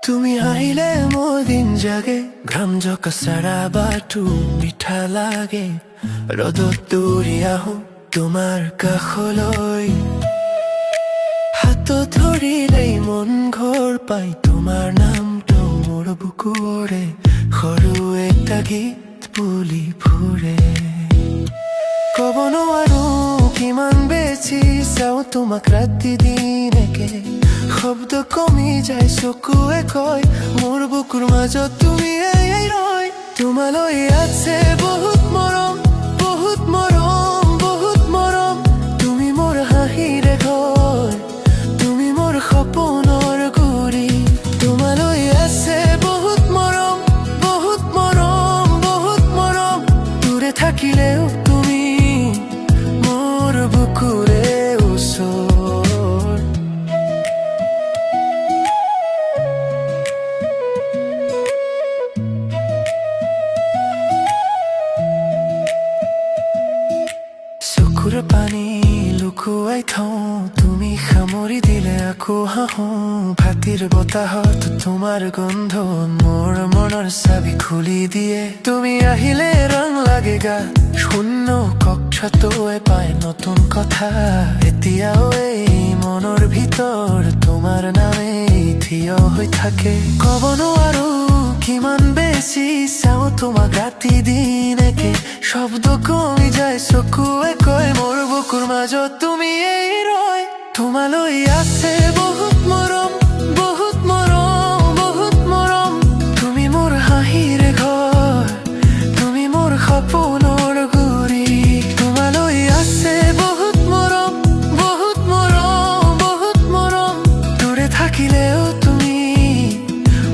তুমি আহিলে মোৰ দিন জাগে, ঘাম জকা চাৰা বাটু মিঠা লাগে। ৰ'দত দৌৰি আহোঁ তোমাৰ কাষলৈ, হাতত ধৰিলেই মন ঘৰ পাই। তোমাৰ নামটো মোৰ বুকুৰে সৰু এটা গীত বুলি ফুৰে। ক'ব নোৱাৰো কিমান বেছি চাওঁ তোমাক ৰাতি দিনকে, শব্দ কমি যায় চকুৱে কয় মোৰ বুকুৰ মাজত তুমি এই ৰয়। তোমালৈ আছে বহুত মৰম, বহুত মৰম, বহুত মৰম। তুমি মোৰ হাঁহিৰে ঘৰ, তুমি মোৰ সপোনৰ গুৰি। তোমালৈ আছে বহুত মৰম, বহুত মৰম, বহুত মৰম। দূৰে থাকিলেও তুমি মোৰ বুকুৰে ওচৰ। চকুৰ পানী লুকুৱাই থওঁ, তুমি সামৰি দিলে আকৌ হাঁহো। ভাতিৰ বতাহত তোমাৰ গোন্ধ মোৰ মনৰ চাবি খুলি দিয়ে। তুমি আহিলে ৰং লাগে গা, শূন্য কক্ষটোৱে পায় নতুন কথা। এতিয়াও এই মনৰ ভিতৰ তোমাৰ নামেই থিয় হৈ থাকে। ক'ব নোৱাৰো কিমান বেছি চাওঁ তোমাক ৰাতি দিনকে, শব্দ কমি যায় চকুৱে কয় মোৰ বুকুৰ মাজত তুমি এই ৰয়। তোমালৈ আছে বহুত মৰম, বহুত মৰম, বহুত মৰম। তুমি মোৰ হাঁহিৰে ঘৰ, তুমি মোৰ সপোনৰ গুৰি। তোমালৈ আছে বহুত মৰম, বহুত মৰম, বহুত মৰম। দূৰে থাকিলেও তুমি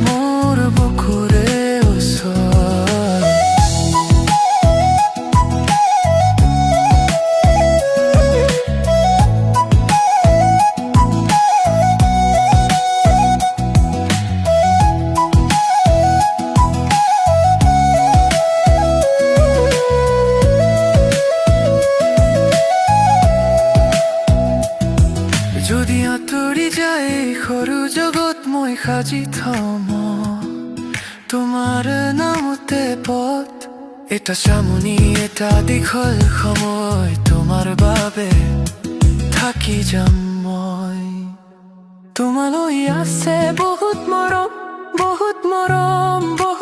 মোৰ বুকুৰে ওচৰ। যদি আঁতৰি যায় সৰু জগত মই সাজি থম তোমাৰ নামতে পথ। এটা চামনি এটা দীঘল সময় তোমাৰ বাবে থাকি যাম মই। তোমালৈ আছে বহুত মৰম, বহুত মৰম, বহুত